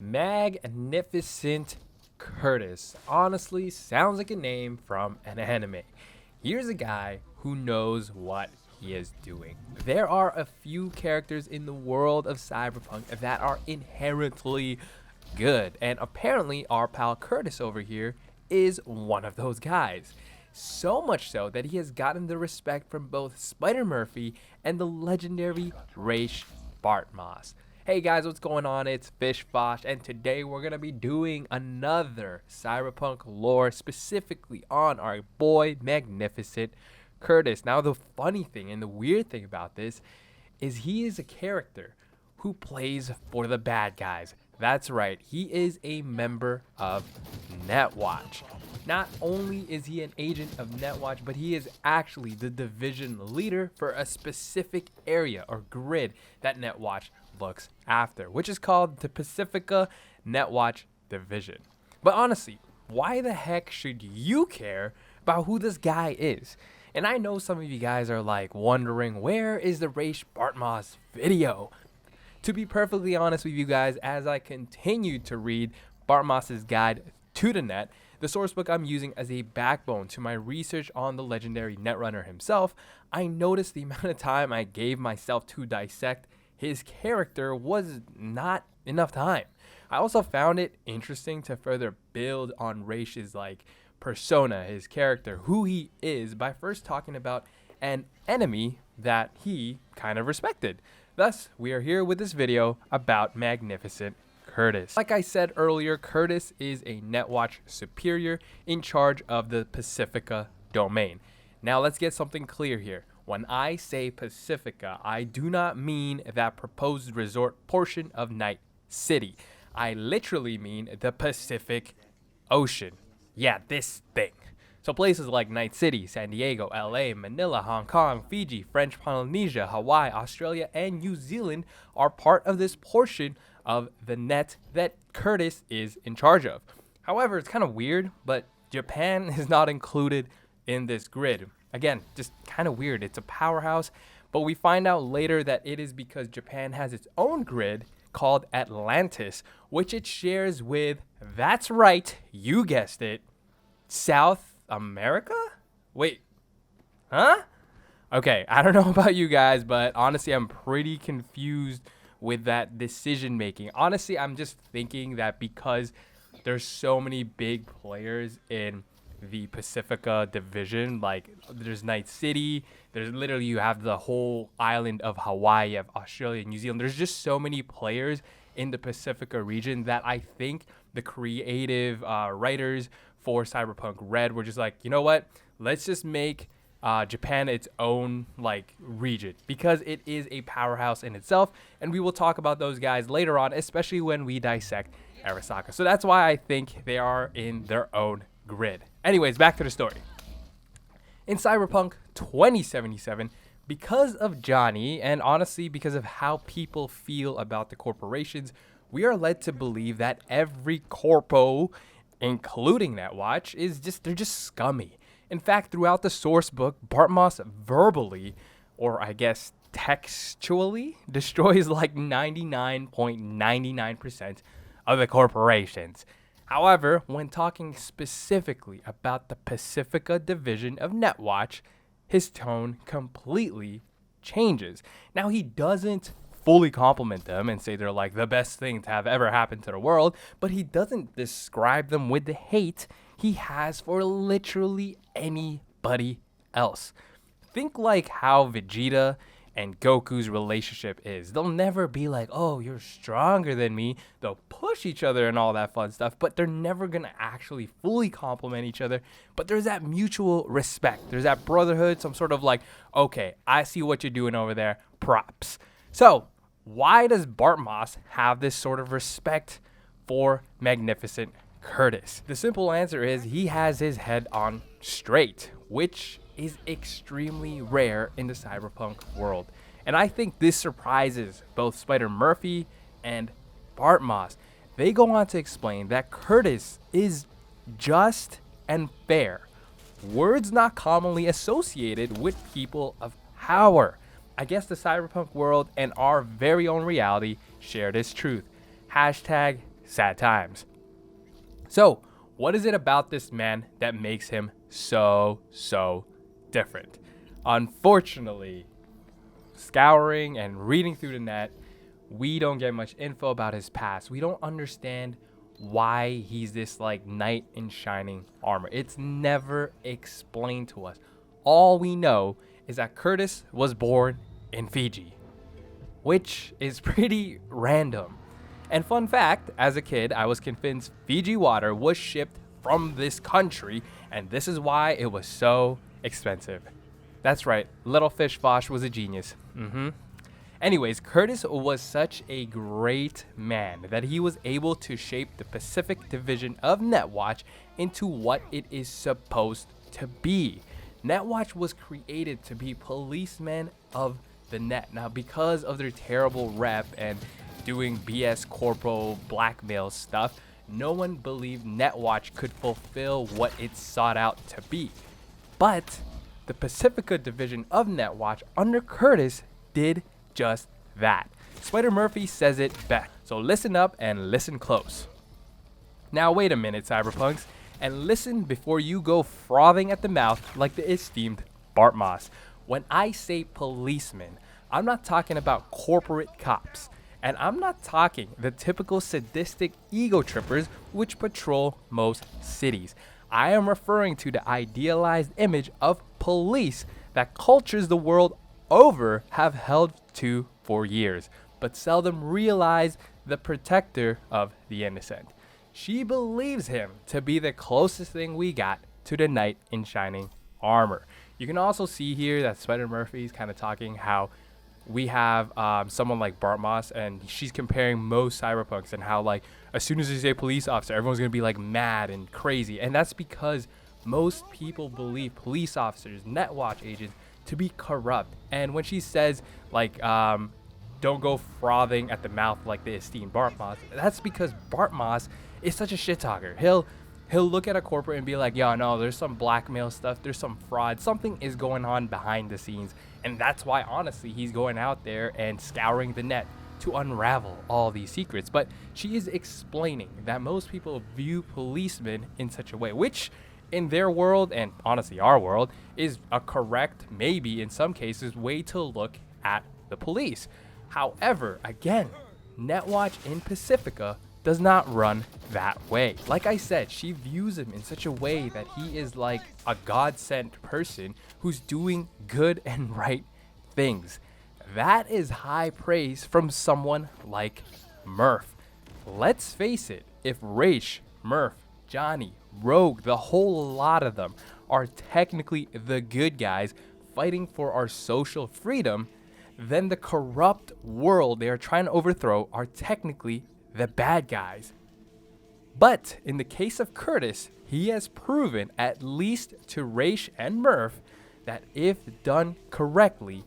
Magnificent Curtis honestly sounds like a name from an anime. Here's a guy who knows what he is doing. There are a few characters in the world of Cyberpunk that are inherently good, and apparently our pal Curtis over here is one of those guys. So much so that he has gotten the respect from both Spider Murphy and the legendary Rache Bartmoss. Hey guys, what's going on? It's Fish Fosh, and today we're going to be doing another Cyberpunk lore, specifically on our boy Magnificent Curtis. Now the funny thing and the weird thing about this is he is a character who plays for the bad guys. That's right, he is a member of Netwatch. Not only is he an agent of Netwatch, but he is actually the division leader for a specific area or grid that Netwatch looks after, which is called the Pacifica Netwatch Division. But honestly, why the heck should you care about who this guy is? And I know some of you guys are like wondering, where is the Rache Bartmoss video? To be perfectly honest with you guys, as I continue to read Bartmoss's Guide to the Net, the sourcebook I'm using as a backbone to my research on the legendary Netrunner himself, I noticed the amount of time I gave myself to dissect his character was not enough time. I also found it interesting to further build on Rache's persona, his character, who he is, by first talking about an enemy that he kind of respected. Thus, we are here with this video about Magnificent Curtis. Like I said earlier, Curtis is a Netwatch superior in charge of the Pacifica domain. Now let's get something clear here. When I say Pacifica, I do not mean that proposed resort portion of Night City. I literally mean the Pacific Ocean. Yeah, this thing. So places like Night City, San Diego, LA, Manila, Hong Kong, Fiji, French Polynesia, Hawaii, Australia, and New Zealand are part of this portion of the net that Curtis is in charge of. However, it's kind of weird, but Japan is not included in this grid. Again, just kind of weird. It's a powerhouse, but we find out later that it is because Japan has its own grid called Atlantis, which it shares with, that's right, you guessed it, South America? Wait, huh? Okay, I don't know about you guys, but honestly, I'm pretty confused with that decision making. Honestly, I'm just thinking that because there's so many big players in the Pacifica division, like there's Night City, there's literally, you have the whole island of Hawaii, you have Australia, New Zealand. There's just so many players in the Pacifica region that I think the creative writers for Cyberpunk Red were just like, you know what, let's just make Japan its own region, because it is a powerhouse in itself, and we will talk about those guys later on, especially when we dissect Arasaka. So that's why I think they are in their own grid. Anyways, back to the story. In Cyberpunk 2077, because of Johnny, and honestly because of how people feel about the corporations, we are led to believe that every corpo, including Netwatch, they're just scummy. In fact, throughout the source book, Bartmoss verbally, or I guess textually, destroys 99.99% of the corporations. However, when talking specifically about the Pacifica division of Netwatch, his tone completely changes. Now, he doesn't fully compliment them and say they're the best thing to have ever happened to the world, but he doesn't describe them with the hate he has for literally anybody else. Think how Vegeta and Goku's relationship is. They'll never be like, oh, you're stronger than me. They'll push each other and all that fun stuff, but they're never gonna actually fully compliment each other. But there's that mutual respect. There's that brotherhood, some sort of okay, I see what you're doing over there, props. So why does Bartmoss have this sort of respect for Magnificent Curtis? The simple answer is he has his head on straight, which is extremely rare in the Cyberpunk world. And I think this surprises both Spider Murphy and Bartmoss. They go on to explain that Curtis is just and fair, words not commonly associated with people of power. I guess the Cyberpunk world and our very own reality share this truth. Hashtag sad times. So, what is it about this man that makes him so different? Unfortunately, scouring and reading through the net, we don't get much info about his past. We don't understand why he's this like knight in shining armor. It's never explained to us. All we know is that Curtis was born in Fiji, which is pretty random. And fun fact, as a kid, I was convinced Fiji water was shipped from this country, and this is why it was so expensive. That's right, Little Fish Fosh was a genius. Anyways, Curtis was such a great man that he was able to shape the Pacific Division of Netwatch into what it is supposed to be. Netwatch was created to be policemen of the net. Now, because of their terrible rep and doing BS corporal blackmail stuff, no one believed Netwatch could fulfill what it sought out to be. But the Pacifica Division of Netwatch under Curtis did just that. Spider Murphy says it best. So listen up and listen close. Now wait a minute, Cyberpunks, and listen before you go frothing at the mouth like the esteemed Bartmoss. When I say policemen, I'm not talking about corporate cops. And I'm not talking the typical sadistic ego trippers which patrol most cities. I am referring to the idealized image of police that cultures the world over have held to for years, but seldom realize the protector of the innocent. She believes him to be the closest thing we got to the knight in shining armor. You can also see here that Spider Murphy is kind of talking how we have someone like Bartmoss, and she's comparing most cyberpunks and how like as soon as they say police officer, everyone's gonna be like mad and crazy, and that's because most people believe police officers, Netwatch agents, to be corrupt. And when she says like don't go frothing at the mouth like the esteemed Bartmoss, that's because Bartmoss is such a shit talker. He'll look at a corporate and be like, yo, no, there's some blackmail stuff, there's some fraud, something is going on behind the scenes. And that's why, honestly, he's going out there and scouring the net to unravel all these secrets. But she is explaining that most people view policemen in such a way, which in their world, and honestly our world, is a correct, maybe in some cases, way to look at the police. However, again, Netwatch in Pacifica does not run that way. Like I said, she views him in such a way that he is like a God-sent person who's doing good and right things. That is high praise from someone like Murph. Let's face it, if Rache, Murph, Johnny, Rogue, the whole lot of them are technically the good guys fighting for our social freedom, then the corrupt world they are trying to overthrow are technically the bad guys. But in the case of Curtis, he has proven, at least to Rache and Murph, that if done correctly,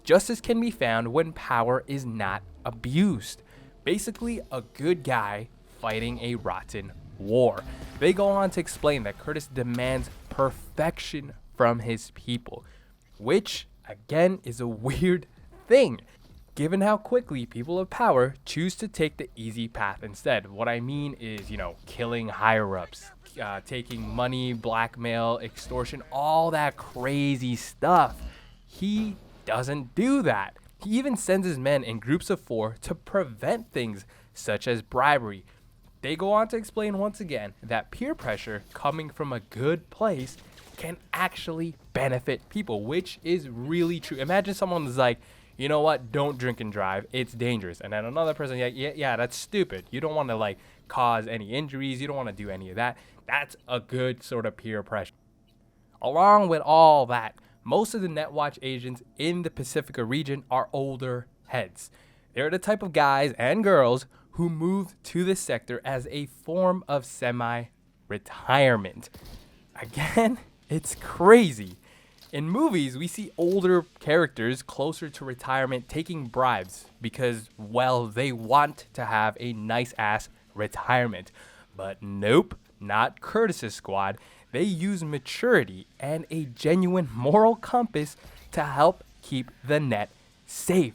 justice can be found when power is not abused. Basically, a good guy fighting a rotten war. They go on to explain that Curtis demands perfection from his people, which, again, is a weird thing, given how quickly people of power choose to take the easy path instead. What I mean is, killing higher-ups, taking money, blackmail, extortion, all that crazy stuff. He doesn't do that. He even sends his men in groups of 4 to prevent things such as bribery. They go on to explain once again that peer pressure coming from a good place can actually benefit people, which is really true. Imagine someone's like, you know what, don't drink and drive, it's dangerous. And then another person, yeah, that's stupid. You don't want to like cause any injuries. You don't want to do any of that. That's a good sort of peer pressure. Along with all that, most of the Netwatch agents in the Pacifica region are older heads. They're the type of guys and girls who moved to this sector as a form of semi-retirement. Again, it's crazy. In movies, we see older characters closer to retirement taking bribes because, well, they want to have a nice-ass retirement. But nope, not Curtis's squad. They use maturity and a genuine moral compass to help keep the net safe.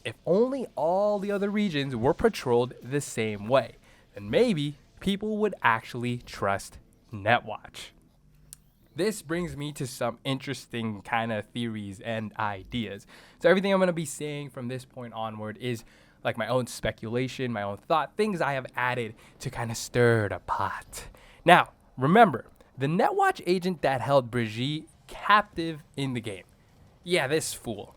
If only all the other regions were patrolled the same way, then maybe people would actually trust Netwatch. This brings me to some interesting kind of theories and ideas. So everything I'm going to be saying from this point onward is like my own speculation, my own thought, things I have added to kind of stir the pot. Now, remember, the Netwatch agent that held Brigitte captive in the game. Yeah, this fool.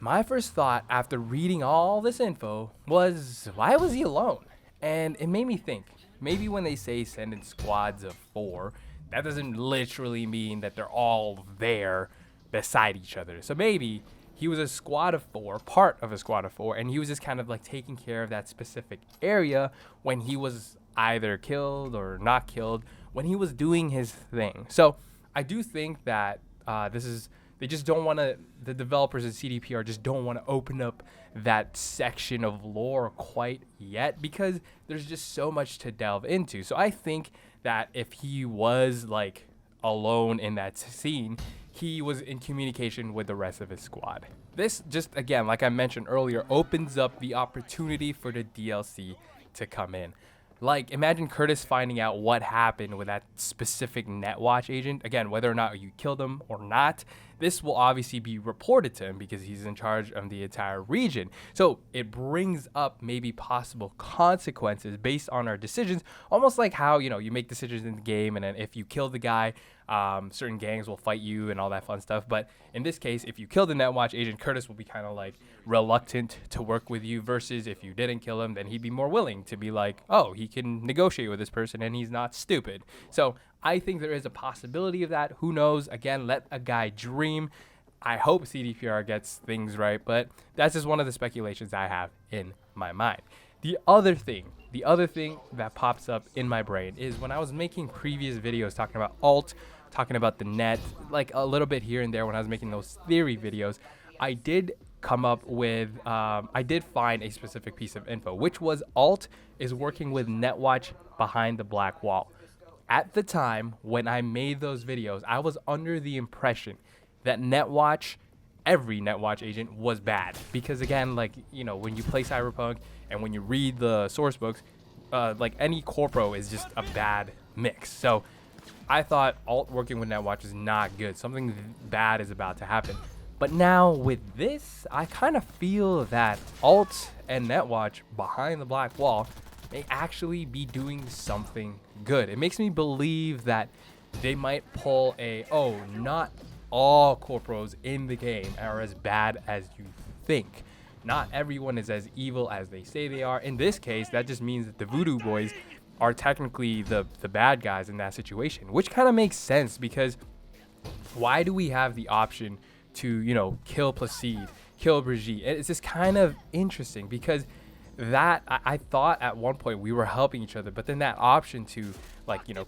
My first thought after reading all this info was, why was he alone? And it made me think, maybe when they say send in squads of 4, that doesn't literally mean that they're all there beside each other. So maybe he was a squad of 4, part of a squad of 4, and he was just kind of like taking care of that specific area when he was either killed or not killed, when he was doing his thing. So I do think that they just don't want to, the developers at CDPR just don't want to open up that section of lore quite yet because there's just so much to delve into. So I think that if he was like alone in that scene, he was in communication with the rest of his squad. This just, again, like I mentioned earlier, opens up the opportunity for the DLC to come in. Like, imagine Curtis finding out what happened with that specific Netwatch agent. Again, whether or not you killed him or not, this will obviously be reported to him because he's in charge of the entire region. So it brings up maybe possible consequences based on our decisions, almost like how, you make decisions in the game, and then if you kill the guy, certain gangs will fight you and all that fun stuff. But in this case, if you kill the Netwatch agent, Curtis will be kind of like reluctant to work with you, versus if you didn't kill him, then he'd be more willing to be like, oh, he can negotiate with this person and he's not stupid. So I think there is a possibility of that. Who knows? Again, let a guy dream. I hope CDPR gets things right, but that's just one of the speculations I have in my mind. The other thing that pops up in my brain is when I was making previous videos talking about alt, talking about the net, like a little bit here and there when I was making those theory videos, I did come up with, I did find a specific piece of info, which was alt is working with Netwatch behind the black wall. At the time when I made those videos, I was under the impression that Netwatch, every Netwatch agent was bad. Because again, like, when you play Cyberpunk and when you read the source books, like any corpo is just a bad mix. So I thought alt working with Netwatch is not good. Something bad is about to happen. But now with this, I kind of feel that alt and Netwatch behind the black wall may actually be doing something good. It makes me believe that they might pull not all corpos in the game are as bad as you think. Not everyone is as evil as they say they are. In this case, that just means that the Voodoo Boys are technically the bad guys in that situation, which kind of makes sense because why do we have the option to, kill Placide, kill Brigitte? It's just kind of interesting because that I thought at one point we were helping each other, but then that option to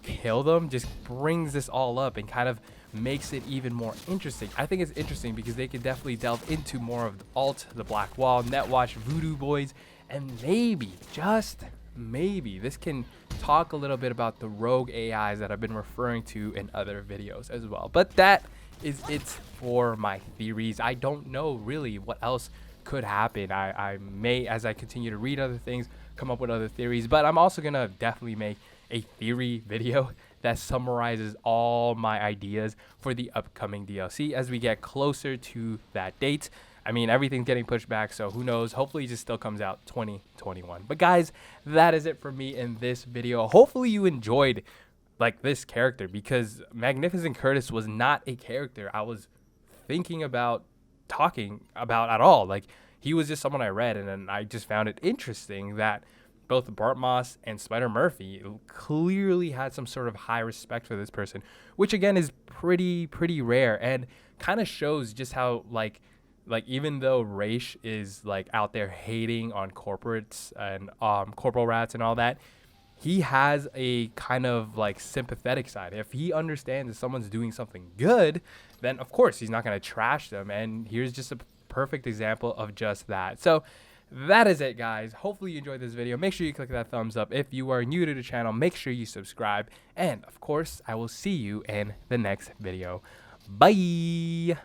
kill them just brings this all up and kind of makes it even more interesting. I think it's interesting because they could definitely delve into more of the alt, the black wall, Netwatch, Voodoo Boys, and maybe, just maybe, this can talk a little bit about the rogue AIs that I've been referring to in other videos as well. But that is it for my theories. I don't know really what else could happen. I may, as I continue to read other things, come up with other theories, but I'm also gonna definitely make a theory video that summarizes all my ideas for the upcoming DLC as we get closer to that date. I mean, everything's getting pushed back, so who knows? Hopefully it just still comes out 2021. But guys, that is it for me in this video. Hopefully you enjoyed this character, because Magnificent Curtis was not a character I was thinking about talking about at all. He was just someone I read, and then I just found it interesting that both Bartmoss and Spider Murphy clearly had some sort of high respect for this person, which again is pretty rare, and kind of shows just how even though Rache is out there hating on corporates and corporal rats and all that, he has a kind of sympathetic side. If he understands that someone's doing something good, then of course he's not going to trash them, and here's just a perfect example of just that. So that is it, guys. Hopefully you enjoyed this video. Make sure you click that thumbs up. If you are new to the channel, make sure you subscribe, and of course I will see you in the next video. Bye.